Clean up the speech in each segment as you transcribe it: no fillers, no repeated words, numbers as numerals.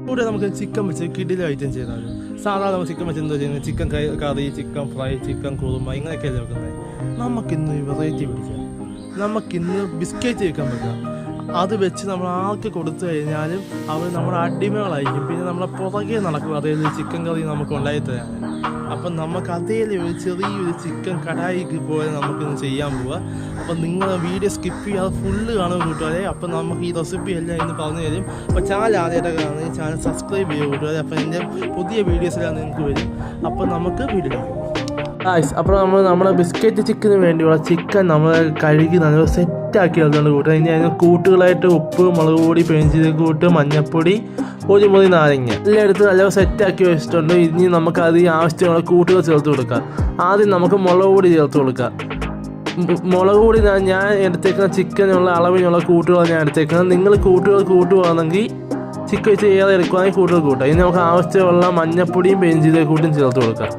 കൂടെ നമുക്ക് ചിക്കൻ വെച്ച് കിടിലം ഐറ്റം ചെയ്താൽ സാധാരണ നമുക്ക് ചിക്കൻ വെച്ച് എന്താ ചെയ്യുന്നത്? ചിക്കൻ കറി, ചിക്കൻ ഫ്രൈ, ചിക്കൻ കുറുമ ഇങ്ങനെയൊക്കെയല്ലേ വെക്കുന്നത്. നമുക്കിന്ന് വെറൈറ്റി പിടിക്കാം. നമുക്കിന്ന് ബിസ്ക്കറ്റ് വെക്കാൻ പറ്റാം. അത് വെച്ച് നമ്മൾ ആർക്ക് കൊടുത്തു കഴിഞ്ഞാലും അവർ നമ്മുടെ അടിമകളായിരിക്കും. പിന്നെ നമ്മളെ പുറകെ നടക്കും. അതേപോലെ ചിക്കൻ കറി നമുക്ക് ഉണ്ടായി തരാൻ. അപ്പം നമുക്ക് അതേലെ ഒരു ചെറിയൊരു ചിക്കൻ കടായിക്ക് പോലെ നമുക്കിന്ന് ചെയ്യാൻ പോവുക. അപ്പം നിങ്ങൾ വീഡിയോ സ്കിപ്പ് ചെയ്യാതെ ഫുള്ള് കാണുക കൂട്ടുകാരെ. അപ്പം നമുക്ക് ഈ റെസിപ്പി എല്ലാം ഇന്ന് പറഞ്ഞു തരും. അപ്പോൾ ചാനൽ ആദ്യമായിട്ടൊക്കെ കാണുന്നത് ചാനൽ സബ്സ്ക്രൈബ് ചെയ്യുക കൂട്ടുകാരെ. അപ്പം എൻ്റെ പുതിയ വീഡിയോസിലാണ് നിങ്ങൾക്ക് വരും. അപ്പം നമുക്ക് വീഡിയോ അപ്പോൾ നമ്മുടെ ബിസ്ക്കറ്റ് ചിക്കന് വേണ്ടിയുള്ള ചിക്കൻ നമ്മൾ കഴുകി നല്ല സെറ്റാക്കി എടുത്തുകൊണ്ട് കൂട്ടുക. ഇനി അതിന് കൂട്ടുകളായിട്ട് ഉപ്പ്, മുളക് പൊടി, പെരിഞ്ചീരകൂട്ട്, മഞ്ഞൾപ്പൊടി, ഒരു മുറി നാരങ്ങ എല്ലാം എടുത്ത് നല്ല സെറ്റാക്കി വെച്ചിട്ടുണ്ട്. ഇനി നമുക്ക് അതിന് ആവശ്യമുള്ള കൂട്ടുകൾ ചേർത്ത് കൊടുക്കാം. ആദ്യം നമുക്ക് മുളക് പൊടി ചേർത്ത് കൊടുക്കാം. മുളക് പൊടി ഞാൻ എടുത്തേക്കുന്ന ചിക്കനുള്ള അളവിനുള്ള കൂട്ടുകളാണ് ഞാൻ എടുത്തേക്കുന്നത്. നിങ്ങൾ കൂട്ടുകൾ കൂട്ടുകയാണെങ്കിൽ ചിക്കൻ വെച്ച് ഏറെ എടുക്കുകയാണെങ്കിൽ കൂട്ടുകൾ കൂട്ടാം. ഇനി നമുക്ക് ആവശ്യമുള്ള മഞ്ഞൾപ്പൊടിയും പെരിഞ്ചീരകൂട്ടും ചേർത്ത് കൊടുക്കാം.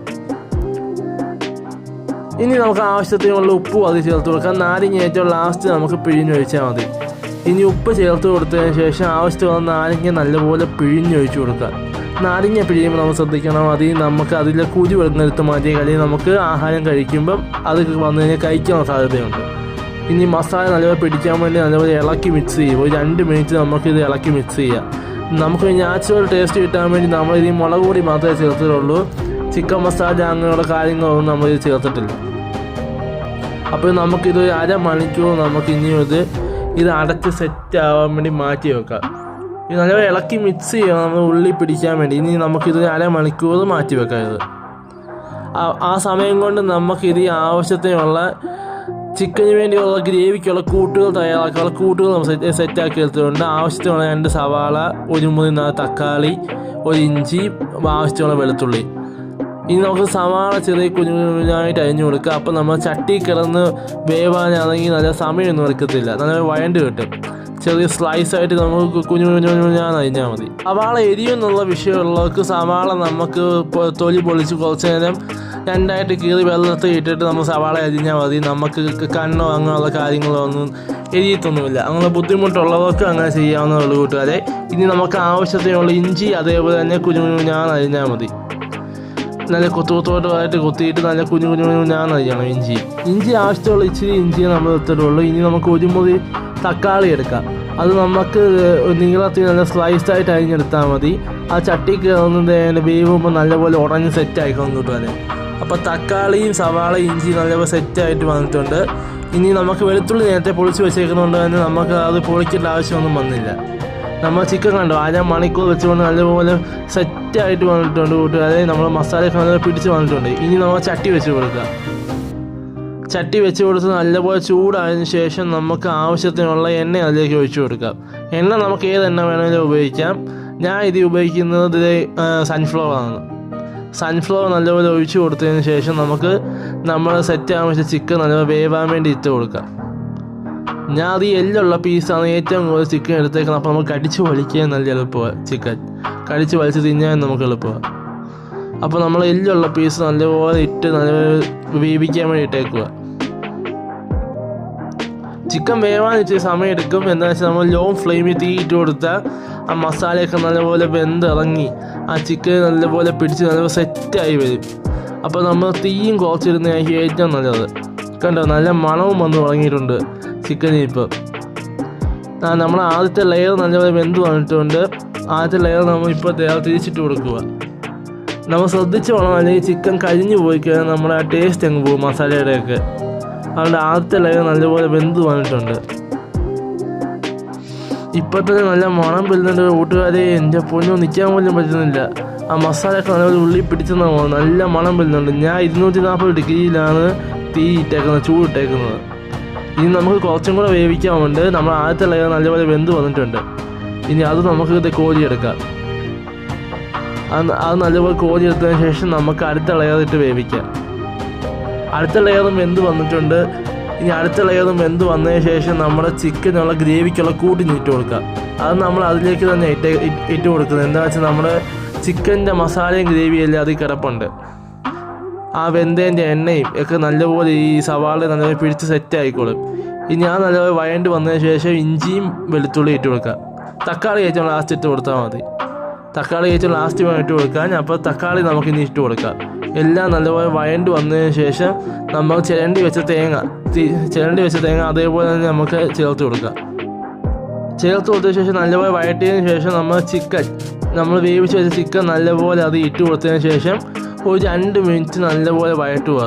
ഇനി നമുക്ക് ആവശ്യത്തിനുള്ള ഉപ്പും അത് ചേർത്ത് കൊടുക്കാം. നാരങ്ങ ഏറ്റവും ലാസ്റ്റ് നമുക്ക് പിഴിഞ്ഞൊഴിച്ചാൽ മതി. ഇനി ഉപ്പ് ചേർത്ത് കൊടുത്തതിന് ശേഷം ആവശ്യമുള്ള നാരങ്ങ നല്ലപോലെ പിഴിഞ്ഞൊഴിച്ച് കൊടുക്കുക. നാരങ്ങ പിഴിയുമ്പോൾ നമ്മൾ ശ്രദ്ധിക്കണം, നമുക്ക് അതിലെ കുരു വെളുന്നെടുത്ത് മാറ്റി. അല്ലെങ്കിൽ നമുക്ക് ആഹാരം കഴിക്കുമ്പം അത് വന്നു കഴിഞ്ഞാൽ കഴിക്കാൻ സാധ്യതയുണ്ട്. ഇനി മസാല നല്ലപോലെ പിടിക്കാൻ വേണ്ടി നല്ലപോലെ ഇളക്കി മിക്സ് ചെയ്യും. ഒരു 2 മിനിറ്റ് നമുക്കിത് ഇളക്കി മിക്സ് ചെയ്യാം. നമുക്ക് നാച്ചുറൽ ടേസ്റ്റ് കിട്ടാൻ വേണ്ടി നമ്മൾ ഇനി മുളക് പൊടി മാത്രമേ ചേർത്തിട്ടുള്ളൂ. ചിക്കൻ മസാല അങ്ങനെയുള്ള കാര്യങ്ങളൊന്നും നമ്മളിത് ചേർത്തിട്ടില്ല. അപ്പോൾ നമുക്കിത് 1/2 മണിക്കൂർ നമുക്ക് ഇനിയും ഇത് അടച്ച് സെറ്റ് ആവാൻ വേണ്ടി മാറ്റി വെക്കാം. ഇത് നല്ലപോലെ ഇളക്കി മിക്സ് ചെയ്യണം നമ്മൾ ഉള്ളി പിടിക്കാൻ വേണ്ടി. ഇനി നമുക്കിത് 1/2 മണിക്കൂർ മാറ്റി വെക്കാം. ഇത് ആ സമയം കൊണ്ട് നമുക്കിത് ആവശ്യത്തിനുള്ള ചിക്കന് വേണ്ടിയുള്ള ഗ്രേവിക്കുള്ള കൂട്ടുകൾ തയ്യാറാക്കാനുള്ള കൂട്ടുകൾ നമ്മൾ സെറ്റാക്കി എടുത്തിട്ടുണ്ട്. ആവശ്യത്തിനുള്ള 2 സവാള, 1 മുറി തക്കാളി, 1 ഇഞ്ചി, ആവശ്യമുള്ള വെളുത്തുള്ളി. ഇനി നമുക്ക് സവാള ചെറിയ കുഞ്ഞുകുഞ്ഞായിട്ട് അരിഞ്ഞു കൊടുക്കുക. അപ്പം നമ്മൾ ചട്ടി കിടന്ന് വേവാനാണെങ്കിൽ നല്ല സമയമൊന്നും എടുക്കത്തില്ല, നല്ല വഴണ്ട് കിട്ടും. ചെറിയ സ്ലൈസായിട്ട് നമുക്ക് കുഞ്ഞുകുഞ്ഞാൻ അരിഞ്ഞാൽ മതി. സവാള എരിയെന്നുള്ള വിഷയമുള്ളവർക്ക് സവാള നമുക്ക് തൊലി പൊളിച്ച് കുറച്ച് നേരം 2ആയിട്ട് കീറി വെള്ളത്തിൽ ഇട്ടിട്ട് നമ്മൾ സവാള അരിഞ്ഞാൽ മതി. നമുക്ക് കണ്ണോ അങ്ങനെയുള്ള കാര്യങ്ങളോ ഒന്നും എരിയത്തൊന്നുമില്ല. അങ്ങനെ ബുദ്ധിമുട്ടുള്ളവർക്ക് അങ്ങനെ ചെയ്യാവുന്നതുള്ളൂ കൂട്ടുകാരെ. ഇനി നമുക്ക് ആവശ്യത്തിനുള്ള ഇഞ്ചി അതേപോലെ തന്നെ കുഞ്ഞുകുഞ്ഞാൻ അരിഞ്ഞാൽ മതി. നല്ല കൊത്തുകൊത്തോട്ടമായിട്ട് കൊത്തിയിട്ട് നല്ല കുഞ്ഞു അറിയണം. ഇഞ്ചി ആവശ്യമുള്ള ഇച്ചിരി ഇഞ്ചിയെ നമ്മൾ എടുത്തിട്ടുള്ളൂ. ഇനി നമുക്ക് 1 മുറി തക്കാളി എടുക്കാം. അത് നമുക്ക് നീളത്തിൽ നല്ല സ്ലൈസായിട്ട് അരിഞ്ഞെടുത്താൽ മതി. ആ ചട്ടിക്ക് വേവുമ്പോൾ നല്ലപോലെ ഉടഞ്ഞ് സെറ്റായിക്കണം കൂട്ടുകാരെ. അപ്പോൾ തക്കാളിയും സവാള ഇഞ്ചി നല്ലപോലെ സെറ്റായിട്ട് വന്നിട്ടുണ്ട്. ഇനി നമുക്ക് വെളുത്തുള്ളി നേരത്തെ പൊളിച്ച് വെച്ചേക്കുന്നതുകൊണ്ട് തന്നെ നമുക്ക് അത് പൊളിക്കേണ്ട ആവശ്യമൊന്നും വന്നില്ല. നമ്മൾ ചിക്കൻ കണ്ടോ 1/2 മണിക്കൂർ വെച്ചുകൊണ്ട് നല്ലപോലെ സെറ്റായിട്ട് വന്നിട്ടുണ്ട് കൂട്ടുകാരെ. നമ്മൾ മസാലയൊക്കെ നല്ല പിടിച്ച് വന്നിട്ടുണ്ട്. ഇനി നമ്മൾ ചട്ടി വെച്ച് കൊടുക്കുക. ചട്ടി വെച്ച് കൊടുത്ത് നല്ലപോലെ ചൂടായതിനു ശേഷം നമുക്ക് ആവശ്യത്തിനുള്ള എണ്ണ അതിലേക്ക് ഒഴിച്ചു കൊടുക്കാം. എണ്ണ നമുക്ക് ഏത് എണ്ണ വേണമെങ്കിലും ഉപയോഗിക്കാം. ഞാൻ ഇത് ഉപയോഗിക്കുന്നത് സൺഫ്ലവർ ആണ്. സൺഫ്ലവർ നല്ലപോലെ ഒഴിച്ചു കൊടുത്തതിന് ശേഷം നമുക്ക് നമ്മൾ സെറ്റ് ആവശ്യം ചിക്കൻ നല്ലപോലെ വേവാൻ വേണ്ടി ഇട്ട് കൊടുക്കാം. ഞാൻ അത് എല്ലുള്ള പീസാണ് ഏറ്റവും കൂടുതൽ ചിക്കൻ എടുത്തേക്കുന്നത്. അപ്പോൾ നമുക്ക് കടിച്ച് വലിക്കാൻ നല്ല എളുപ്പമാണ്. ചിക്കൻ കടിച്ച് വലിച്ച് തിന്നാൻ നമുക്ക് എളുപ്പമാണ്. അപ്പോൾ നമ്മൾ എല്ലുള്ള പീസ് നല്ലപോലെ ഇട്ട് നല്ലപോലെ വേവിക്കാൻ വേണ്ടി ഇട്ടേക്കുക. ചിക്കൻ വേവാൻ ഇച്ചിരി സമയം എടുക്കും. എന്താണെന്ന് വെച്ചാൽ നമ്മൾ ലോ ഫ്ലെയിമിൽ തീ ഇട്ട് കൊടുത്താൽ ആ മസാലയൊക്കെ നല്ലപോലെ വെന്തിറങ്ങി ആ ചിക്കൻ നല്ലപോലെ പിടിച്ച് നല്ലപോലെ സെറ്റായി വരും. അപ്പോൾ നമ്മൾ തീയും കുറച്ചിരുന്നതായിരിക്കും ഏറ്റവും നല്ലത്. കണ്ടോ നല്ല മണവും വന്ന് തുടങ്ങിയിട്ടുണ്ട് ചിക്കൻ. ഇപ്പോൾ നമ്മൾ ആദ്യത്തെ ലെയർ നല്ലപോലെ വെന്ത് വന്നിട്ടുണ്ട്. ആദ്യത്തെ ലെയർ നമ്മൾ ഇപ്പോൾ തിരിച്ചിട്ട് കൊടുക്കുക. നമ്മൾ ശ്രദ്ധിച്ച് വേണം, അല്ലെങ്കിൽ ചിക്കൻ കരിഞ്ഞു പോയി കഴിഞ്ഞാൽ നമ്മുടെ ആ ടേസ്റ്റ് അങ്ങ് പോകും മസാലയുടെയൊക്കെ. അതുകൊണ്ട് ആദ്യത്തെ ലെയർ നല്ലപോലെ വെന്ത് വന്നിട്ടുണ്ട്. ഇപ്പോൾ തന്നെ നല്ല മണം വരുന്നുണ്ട് കൂട്ടുകാരെ. എൻ്റെ പൊന്നോ നിൽക്കാൻ പോലും പറ്റുന്നില്ല. ആ മസാലയൊക്കെ നല്ലപോലെ ഉള്ളി പിടിച്ചെന്ന് നല്ല മണം വരുന്നുണ്ട്. ഞാൻ 240 ഡിഗ്രിയിലാണ് തീ ഇട്ടേക്കുന്നത്, ചൂടിട്ടേക്കുന്നത്. ഇനി നമുക്ക് കുറച്ചും കൂടെ വേവിക്കാറുണ്ട്. നമ്മൾ ആദ്യത്തെ ലെയർ നല്ലപോലെ വെന്ത് വന്നിട്ടുണ്ട്. ഇനി അത് നമുക്ക് ഇത് കോരിയെടുക്കാം. അത് നല്ലപോലെ കോരിയെടുത്തതിന് ശേഷം നമുക്ക് അടുത്ത ലെയർ ഇട്ട് വേവിക്കാം. അടുത്ത ലെയറും വെന്ത് വന്നിട്ടുണ്ട്. ഇനി അടുത്ത ലെയറും വെന്ത് വന്നതിന് ശേഷം നമ്മുടെ ചിക്കനുള്ള ഗ്രേവിക്കുള്ള കൂട്ടി ഇട്ട് കൊടുക്കുക. അത് നമ്മൾ അതിലേക്ക് തന്നെ ഇട്ട് കൊടുക്കുന്നത്. എന്താ വെച്ചാൽ നമ്മുടെ ചിക്കൻ്റെ മസാലയും ഗ്രേവിയെല്ലാം അതിൽ കിടപ്പുണ്ട്. ആ വെന്തേൻ്റെ എണ്ണയും ഒക്കെ നല്ലപോലെ ഈ സവാള നല്ലപോലെ പിടിച്ച് സെറ്റ് ആയിക്കോളും. ഇനി ആ നല്ലപോലെ വഴണ്ട് വന്നതിന് ശേഷം ഇഞ്ചിയും വെളുത്തുള്ളി ഇട്ട് കൊടുക്കുക. തക്കാളി ഏറ്റവും ലാസ്റ്റ് ഇട്ട് കൊടുത്താൽ മതി. തക്കാളി ഏറ്റവും ലാസ്റ്റ് വേണം ഇട്ട് കൊടുക്കാൻ. അപ്പോൾ തക്കാളി നമുക്കിനി ഇട്ട് കൊടുക്കാം. എല്ലാം നല്ലപോലെ വഴണ്ട് വന്നതിന് ശേഷം നമ്മൾ ചിരണ്ടി വെച്ച തേങ്ങ അതേപോലെ തന്നെ നമുക്ക് ചേർത്ത് കൊടുക്കാം. ചേർത്ത് കൊടുത്തതിന് ശേഷം നല്ലപോലെ വഴറ്റിയതിന് ശേഷം നമ്മൾ വേവിച്ച് വെച്ച ചിക്കൻ നല്ലപോലെ അത് ഇട്ട് കൊടുത്തതിന് ശേഷം ഒരു 2 മിനിറ്റ് നല്ലപോലെ വഴറ്റുക.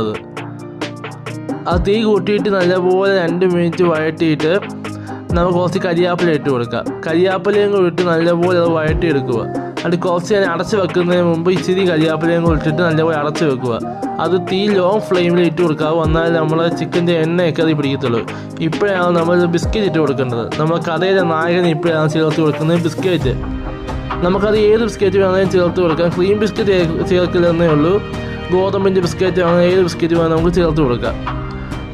അത് തീ കൂട്ടിയിട്ട് നല്ലപോലെ 2 മിനിറ്റ് വഴറ്റിയിട്ട് നമുക്ക് കുറച്ച് കരിയാപ്പില ഇട്ട് കൊടുക്കുക. കരിയാപ്പിലയും കൂടി ഇട്ട് നല്ലപോലെ അത് വഴറ്റിയെടുക്കുക. അത് കുറച്ച് നേരം അടച്ച് വെക്കുന്നതിന് മുമ്പ് ഇച്ചിരി കരിയാപ്പിലയും കൂടി ഇട്ടിട്ട് നല്ലപോലെ അടച്ച് വെക്കുക. അത് തീ ലോങ് ഫ്ലെയിമിൽ ഇട്ട് കൊടുക്കുക. എന്നാൽ നമ്മൾ ചിക്കൻ്റെ എണ്ണയൊക്കെ അത് പിടിക്കത്തുള്ളൂ. ഇപ്പോഴാണ് നമ്മൾ ബിസ്ക്കറ്റ് ഇട്ട് കൊടുക്കേണ്ടത്. നമ്മൾ കഥയിലെ നായകൻ ഇപ്പോഴാണ് ചേർത്ത് കൊടുക്കുന്നത് ബിസ്ക്കറ്റ്. നമുക്കത് ഏത് ബിസ്ക്കറ്റ് വേണമെങ്കിലും ചേർത്ത് കൊടുക്കാം. ക്രീം ബിസ്ക്കറ്റ് ചേർക്കില്ലെന്നേ ഉള്ളൂ. ഗോതമ്പിൻ്റെ ബിസ്ക്കറ്റ് വേണമെങ്കിൽ ഏത് ബിസ്ക്കറ്റ് വേണമെങ്കിൽ നമുക്ക് ചേർത്ത് കൊടുക്കാം.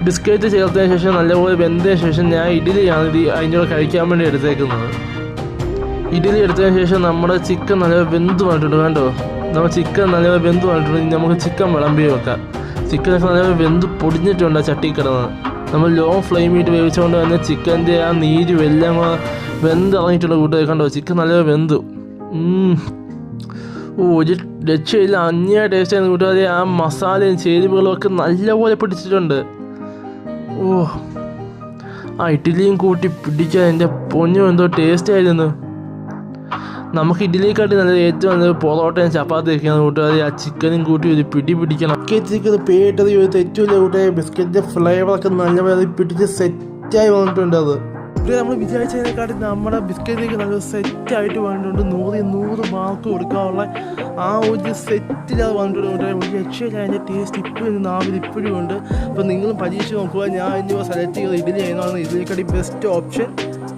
ബിസ്ക്കറ്റ് ചേർത്തതിന് ശേഷം നല്ലപോലെ വെന്തതിന് ശേഷം ഞാൻ ഇഡ്ഡലിയാണ് അതിൻ്റെ കൂടെ കഴിക്കാൻ വേണ്ടി എടുത്തേക്കുന്നത്. ഇഡ്ഡലി എടുത്തതിന് ശേഷം നമ്മുടെ ചിക്കൻ നല്ല വെന്ത് വന്നിട്ടുണ്ട്. കണ്ടോ, നമ്മൾ ചിക്കൻ നല്ല വെന്ത് വന്നിട്ടുണ്ട്. നമുക്ക് ചിക്കൻ വിളമ്പി വെക്കാം. ചിക്കനൊക്കെ നല്ല വെന്ത് പൊടിഞ്ഞിട്ടുണ്ട് ചട്ടി കിടന്ന്. നമ്മൾ ലോങ് ഫ്ലെയിമിട്ട് വേവിച്ചുകൊണ്ട് തന്നെ ചിക്കൻ്റെ ആ നീരും എല്ലാം വെന്ത് ഇറങ്ങിയിട്ടുള്ള കൂട്ടുകാർ. കണ്ടോ, ചിക്കൻ നല്ല വെന്തു. ഒരു രക്ഷയില്ല, അന്യ ടേസ്റ്റ് ആയിരുന്നു കൂട്ടുകാരെ. ആ മസാലയും ചേരുവകളും ഒക്കെ നല്ലപോലെ പിടിച്ചിട്ടുണ്ട്. ആ ഇഡ്ഡലിയും കൂട്ടി പിടിക്കാൻ എൻ്റെ പൊന്നും എന്തോ ടേസ്റ്റ് ആയിരുന്നു. നമുക്ക് ഇഡ്ഡലിയെക്കാട്ടി നല്ലത് ഏറ്റവും നല്ലത് പൊറോട്ടയും ചപ്പാത്തി ഒക്കെയാണ് കൂട്ടുകാരെ. ആ ചിക്കനും കൂട്ടി ഒരു പിടിക്കണം. ചിക്കൻ പേട്ടത് തെറ്റില്ല കൂട്ടുകാരെ. ബിസ്ക്കറ്റിൻ്റെ ഫ്ലേവറൊക്കെ നല്ലപോലെ പിടിച്ച് സെറ്റായി വന്നിട്ടുണ്ട്. അത് നമ്മൾ വിചാരിച്ചതിനെക്കാട്ടി നമ്മുടെ ബിസ്ക്കറ്റിലേക്ക് നല്ല സെറ്റായിട്ട് വന്നിട്ടുണ്ട്. 100 മാർക്ക് കൊടുക്കാനുള്ള ആ ഒരു സെറ്റിൽ അത് വന്നിട്ടുണ്ട്. ഒരു രക്ഷയില്ല. അതിൻ്റെ ടേസ്റ്റ് ഇപ്പോഴും നാവിൽ ഇപ്പോഴും ഉണ്ട്. അപ്പോൾ നിങ്ങളും പരീക്ഷ നോക്കുക. ഞാൻ ഇനി സെലക്ട് ചെയ്ത് ഇഡ്ഡലി ചെയ്യുന്നതാണ്. ഇതിനെക്കാട്ടി ബെസ്റ്റ് ഓപ്ഷൻ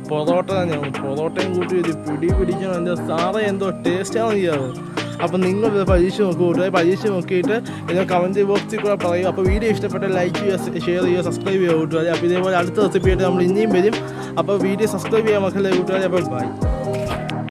പൊറോട്ട തന്നെയാണ്. പൊറോട്ടയും കൂട്ടി ഒരു പിടിക്കണം. എൻ്റെ സാറേ എന്തോ ടേസ്റ്റാണെന്ന് ചെയ്യാറുണ്ട്. അപ്പം നിങ്ങൾ പരീക്ഷ നോക്കുക. പരീക്ഷ നോക്കിയിട്ട് നിങ്ങൾ കമൻറ്റ് ബോക്സിൽ കൂടെ പറയുക. അപ്പോൾ വീഡിയോ ഇഷ്ടപ്പെട്ട ലൈക്ക് ചെയ്യുക, ഷെയർ ചെയ്യുക, സബ്സ്ക്രൈബ് ചെയ്യുക കൂട്ടുകാരെ. അപ്പോൾ ഇതേപോലെ അടുത്ത റെസിപ്പി ആയിട്ട് നമ്മൾ ഇനിയും വരും. അപ്പോൾ വീഡിയോ സബ്സ്ക്രൈബ് ചെയ്യാൻ മക്കളെ കൂട്ടുകാരെ. അപ്പോൾ ബൈ.